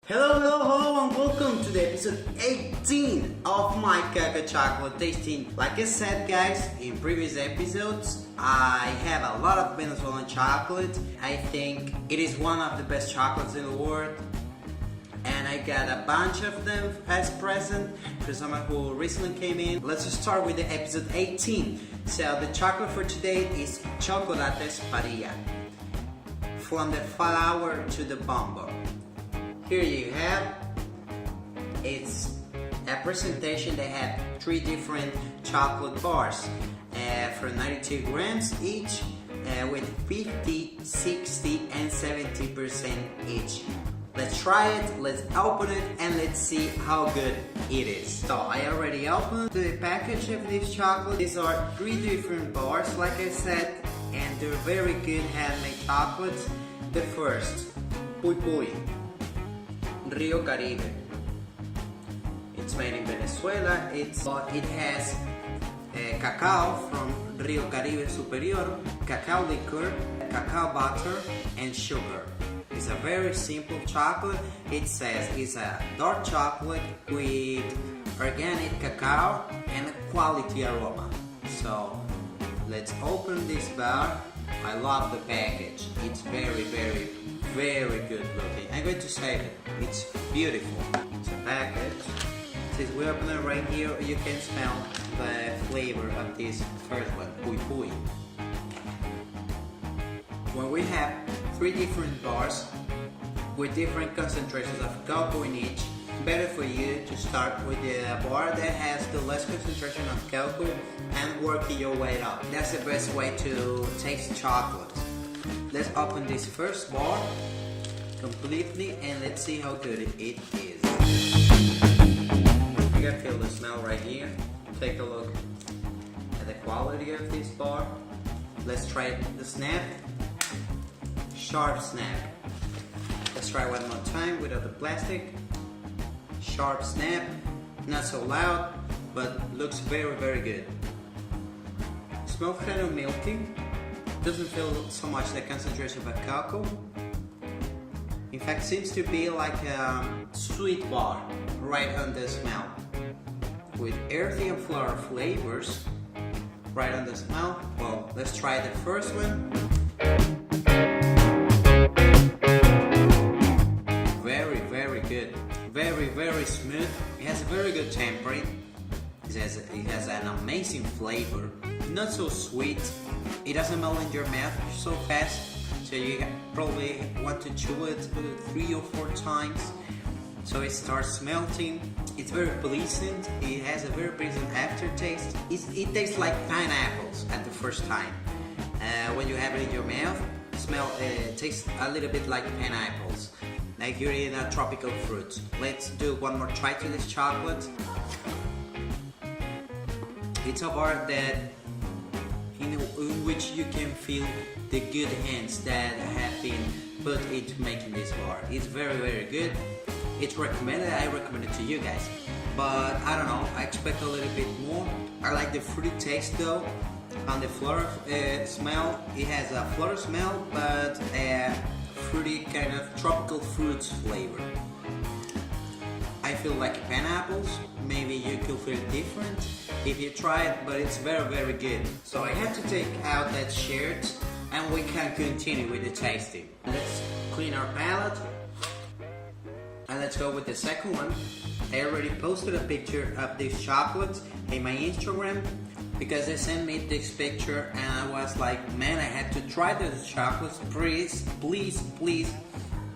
Hello, and welcome to the episode 18 of my chocolate tasting. Like I said, guys, in previous episodes, I have a lot of Venezuelan chocolate. I think it is one of the best chocolates in the world. And I got a bunch of them as present for someone who recently came in. Let's just start with the episode 18. So the chocolate for today is Chocolates Paria. From the flower to the bombo. Here you have, it's a presentation. They have 3 different chocolate bars for 92 grams each with 50, 60 and 70% each. Let's try it, let's open it and let's see how good it is. So I already opened the package of this chocolate. These are 3 different bars like I said, and they're very good handmade chocolates. The first, Puipuy. Rio Caribe. It's made in Venezuela. It has cacao from Rio Caribe Superior, cacao liquor, cacao butter, and sugar. It's a very simple chocolate. It says it's a dark chocolate with organic cacao and a quality aroma. So let's open this bar. I love the package. It's very good looking. I'm going to save it. It's beautiful. It's a package. Since we open it right here, you can smell the flavor of this first one, Puipuy. When we have 3 different bars with different concentrations of cocoa in each, better for you to start with the bar that has the less concentration of cocoa and work your way up. That's the best way to taste chocolate. Let's open this first bar completely and let's see how good it is. You can feel the smell right here. Take a look at the quality of this bar. Let's try the snap. Sharp snap. Let's try one more time without the plastic. Sharp snap, not so loud, but looks very good. Smells kind of milky. Doesn't feel so much the concentration of cocoa. In fact, seems to be like a sweet bar right on the smell, with earthy and floral flavors right on the smell. Well, let's try the first one. Very good. Very smooth. It has a very good tempering. It has an amazing flavor. Not so sweet. It doesn't melt in your mouth so fast, so you probably want to chew it 3 or 4 times. So it starts melting. It's very pleasant. It has a very pleasant aftertaste. It tastes like pineapples at the first time. When you have it in your mouth, it tastes a little bit like pineapples. Like you're eating a tropical fruit. Let's do one more try to this chocolate. It's a bar that in which you can feel the good hands that have been put into making this bar. It's very good. It's recommended. I recommend it to you guys. But I don't know. I expect a little bit more. I like the fruity taste though. On the floral smell, it has a floral smell, but fruity kind of tropical fruits flavor. I feel like pineapples. Maybe you could feel different if you try it, but it's very good. So I have to take out that shirt and we can continue with the tasting. Let's clean our palate and let's go with the second one. I already posted a picture of this chocolate in my Instagram because they sent me this picture and I was like, man, I had to try those chocolates. Please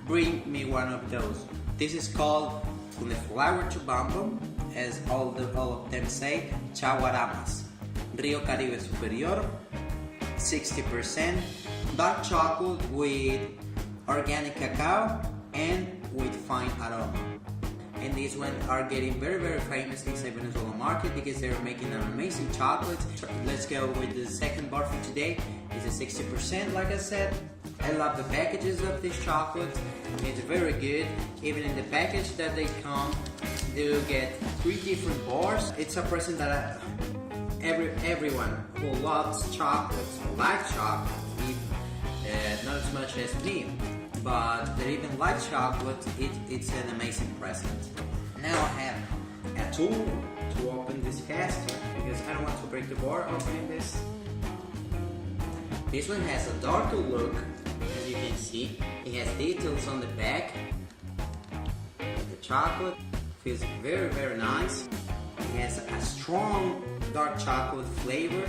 bring me one of those. This is called From the Flower to Bombo, as all of them say, Chaguaramas. Rio Caribe Superior, 60%, dark chocolate with organic cacao and with fine aroma. And these ones are getting very famous inside Venezuela market because they're making an amazing chocolate. Let's go with the second bar for today. It's a 60% like I said. I love the packages of this chocolate. It's very good. Even in the package that they come, you get 3 different bars. It's a present that everyone who loves chocolates, who likes chocolate, not as much as me, but they even like chocolate. It's an amazing present. Now I have a tool to open this faster because I don't want to break the bar opening this. This one has a darker look, as you can see. It has details on the back. The chocolate feels very nice. It has a strong dark chocolate flavor.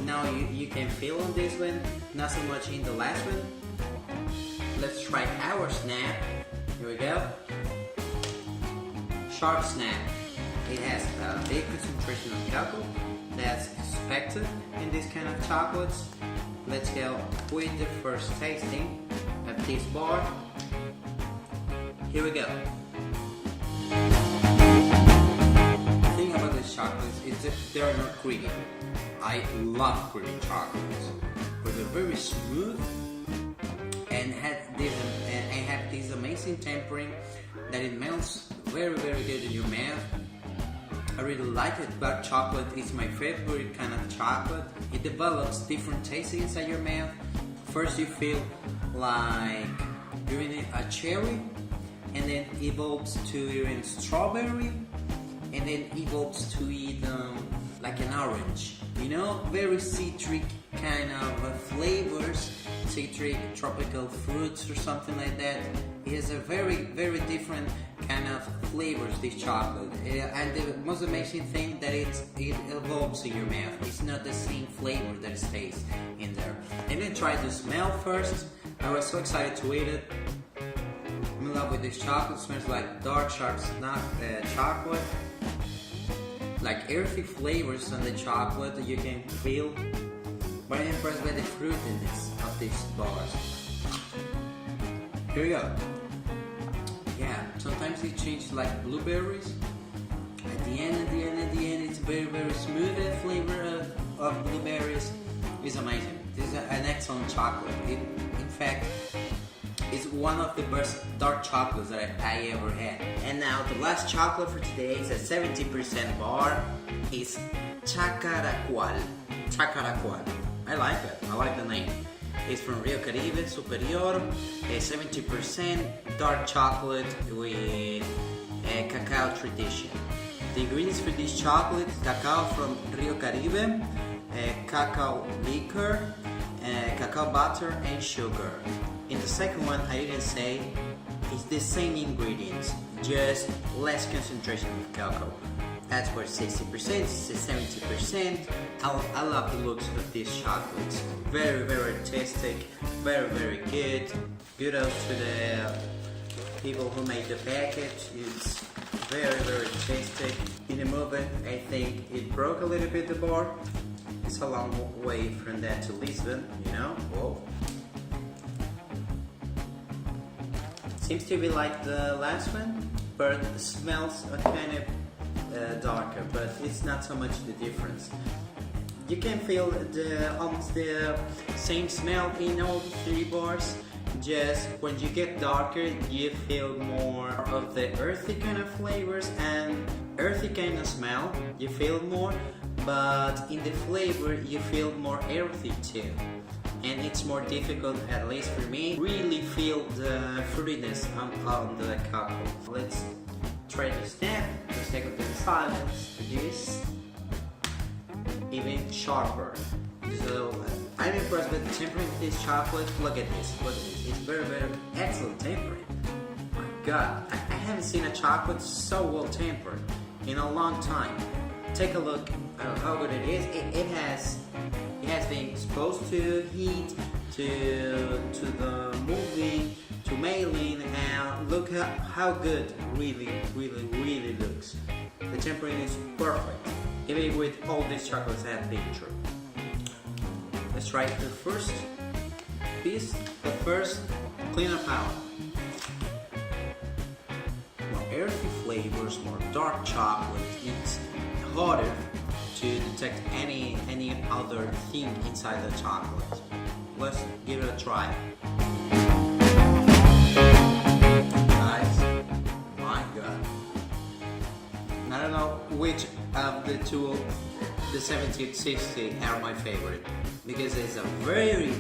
Now you can feel on this one, not so much in the last one. Let's try our snap. Here we go. Sharp snap. It has a big concentration of cocoa that's expected in this kind of chocolates. Let's go with the first tasting of this bar. Here we go. The thing about these chocolates is that they're not creamy. I love creamy chocolates, but they're very smooth and have this amazing tempering that it melts very good in your mouth. I really like it. Dark chocolate is my favorite kind of chocolate. It develops different tastes inside your mouth. First you feel like you're in a cherry, and then evolves to you're in strawberry, and then evolves to eat like an orange. You know, very citric kind of flavors, citric tropical fruits or something like that. It has a very different kind of flavors, this chocolate. And the most amazing thing that it evolves in your mouth. It's not the same flavor that stays in there. And then try to smell first. I was so excited to eat it. I'm in love with this chocolate. It smells like dark sharp chocolate. Like earthy flavors on the chocolate that you can feel. But I'm impressed by the fruitiness of these bars. Here we go. Yeah, sometimes it changes like blueberries. At the end, it's very smooth. The flavor of blueberries is amazing. This is an excellent chocolate. In fact, it's one of the best dark chocolates that I ever had. And now the last chocolate for today is a 70% bar. It's Chacaracual. Chacaracual. I like it. I like the name. It's from Rio Caribe Superior. A 70% dark chocolate with a cacao tradition. The ingredients for this chocolate: cacao from Rio Caribe, cacao liquor, cacao butter, and sugar. In the second one, I didn't say, it's the same ingredients, just less concentration of cacao. That's for 60%, this is 70%. I love the looks of these chocolates. Very artistic, very good. Kudos to the people who made the package. It's very artistic. In the movement, I think it broke a little bit the bar. It's a long way from that to Lisbon, you know? Whoa. Seems to be like the last one, but the smells are kind of darker, but it's not so much the difference. You can feel almost the same smell in all three bars. Just when you get darker, you feel more of the earthy kind of flavors and earthy kind of smell. You feel more, but in the flavor, you feel more earthy too. And it's more difficult, at least for me, really feel the fruitiness on the cacao. Let's try to snap. Let's take a bit of silence for this. Even sharper. So I'm impressed with the tempering of this chocolate. Look at this. It's very excellent tempering. My God, I haven't seen a chocolate so well tempered in a long time. Take a look at how good it is. It has been exposed to heat, to the moving, to mailing, and look how good really looks. The tempering is perfect, even with all these chocolates I have been through. Let's try the first piece, the first cleaner palette. More earthy flavors, more dark chocolate. It's harder to detect any other thing inside the chocolate. Let's give it a try. Guys, my God. I don't know which of the two, the 70 and 60 are my favorite, because it's a very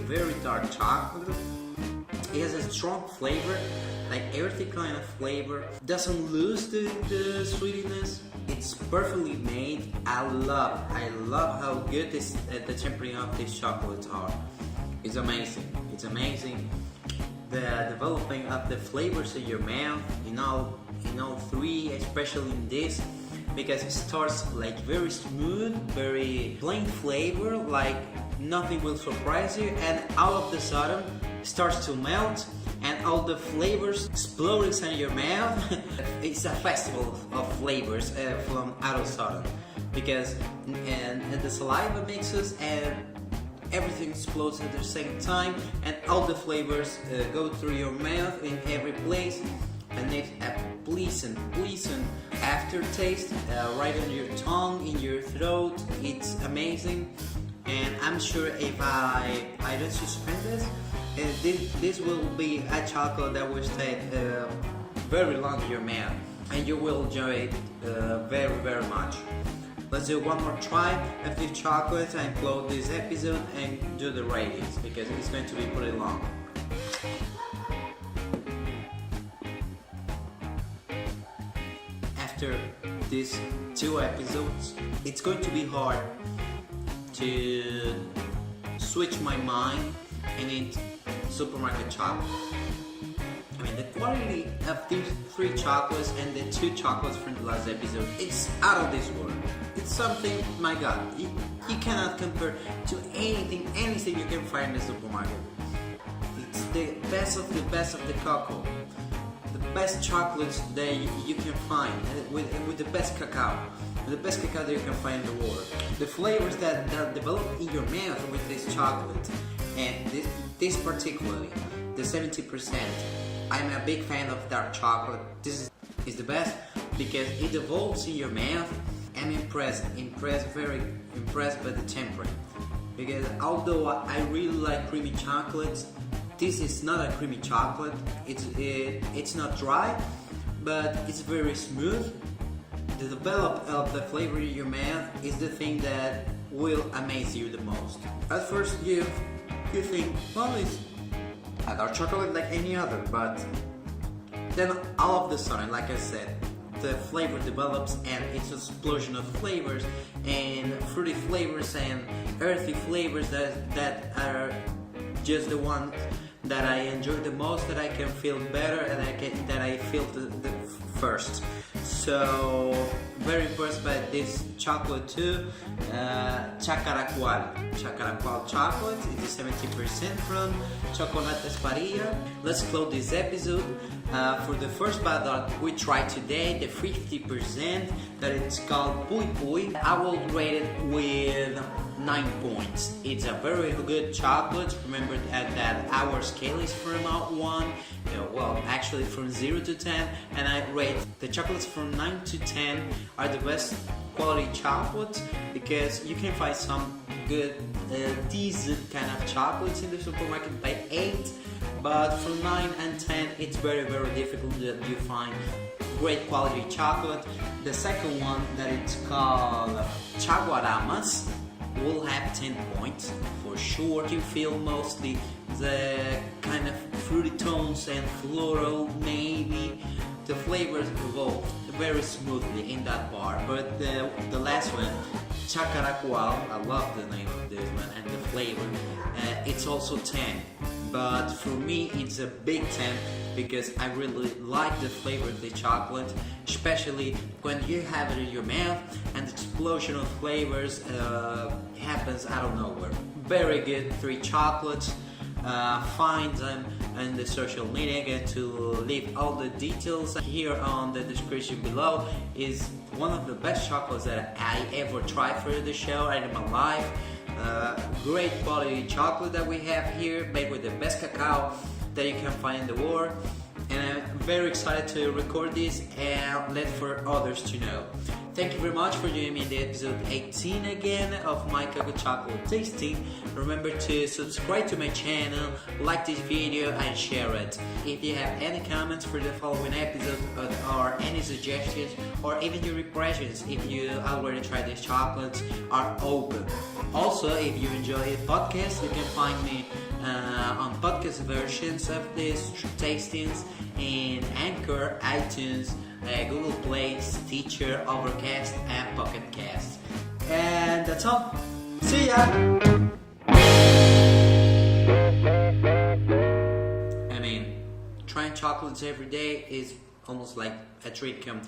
dark chocolate. It has a strong flavor, like earthy kind of flavor. Doesn't lose the sweetness. It's perfectly made. I love how good the tempering of these chocolates are. It's amazing. It's amazing. The developing of the flavors in your mouth, in all three, especially in this, because it starts like very smooth, very plain flavor, like nothing will surprise you, and all of the sudden starts to melt and all the flavors explode inside your mouth. It's a festival of flavors from out of sudden, because and the saliva mixes and everything explodes at the same time, and all the flavors go through your mouth in every place, and it's a pleasant aftertaste right on your tongue, in your throat. It's amazing, and I'm sure if I don't suspend this will be a chocolate that will stay very long in your mouth, and you will enjoy it very much. Let's do one more try of these chocolates and close this episode and do the ratings, because it's going to be pretty long. After these 2 episodes, it's going to be hard to switch my mind and eat supermarket chocolate. I mean, the quality of these 3 chocolates and the 2 chocolates from the last episode, it's out of this world. It's something, my God, you cannot compare to anything you can find in the supermarket. It's the best of the cocoa, the best chocolates that you can find, with the best cacao, that you can find in the world. The flavors that develop in your mouth with this chocolate, and this particularly, the 70%. I'm a big fan of dark chocolate. This is the best because it evolves in your mouth. I'm very impressed by the tempering. Because although I really like creamy chocolates, this is not a creamy chocolate. It's not dry, but it's very smooth. The development of the flavor in your mouth is the thing that will amaze you the most. At first you think, well, it's a dark chocolate like any other, but then all of the sudden, like I said, the flavor develops and it's an explosion of flavors, and fruity flavors and earthy flavors that are just the ones that I enjoy the most, that I can feel better, and that I feel the first. So very impressed by this chocolate too. Chacaracual chocolate. It is 70% from Chocolates Paria. Let's close this episode. For the first bite that we tried today, the 50%, that it's called Puipuy, I will rate it with 9 points. It's a very good chocolate. Remember that our scale is from 1, well, actually from 0 to 10, and I rate the chocolates from 9 to 10 are the best quality chocolates, because you can find some good, decent kind of chocolates in the supermarket by 8, but from 9 and 10 it's very difficult that you find great quality chocolate. The second one, that it's called Chaguaramas, will have 10 points for sure. You feel mostly the kind of fruity tones and floral, maybe. The flavors evolve very smoothly in that bar. But the last one, Chacaracual, I love the name of this one and the flavor. It's also 10. But for me it's a big 10, because I really like the flavor of the chocolate, especially when you have it in your mouth and the explosion of flavors happens out of nowhere. Very good 3 chocolates. Find them in the social media. Get to leave all the details here on the description below. Is one of the best chocolates that I ever tried for the show and in my life. Great quality chocolate that we have here, made with the best cacao that you can find in the world, and I'm very excited to record this and let for others to know. Thank you very much for joining me in the episode 18 again of my chocolate tasting. Remember to subscribe to my channel, like this video and share it. If you have any comments for the following episode, or any suggestions, or even your impressions if you already tried these chocolates, are open. Also, if you enjoy the podcast, you can find me on podcast versions of these tastings in Anchor, iTunes, Google Play, Stitcher, Overcast, and Pocket Cast. And that's all. See ya! I mean, trying chocolates every day is almost like a dream come true.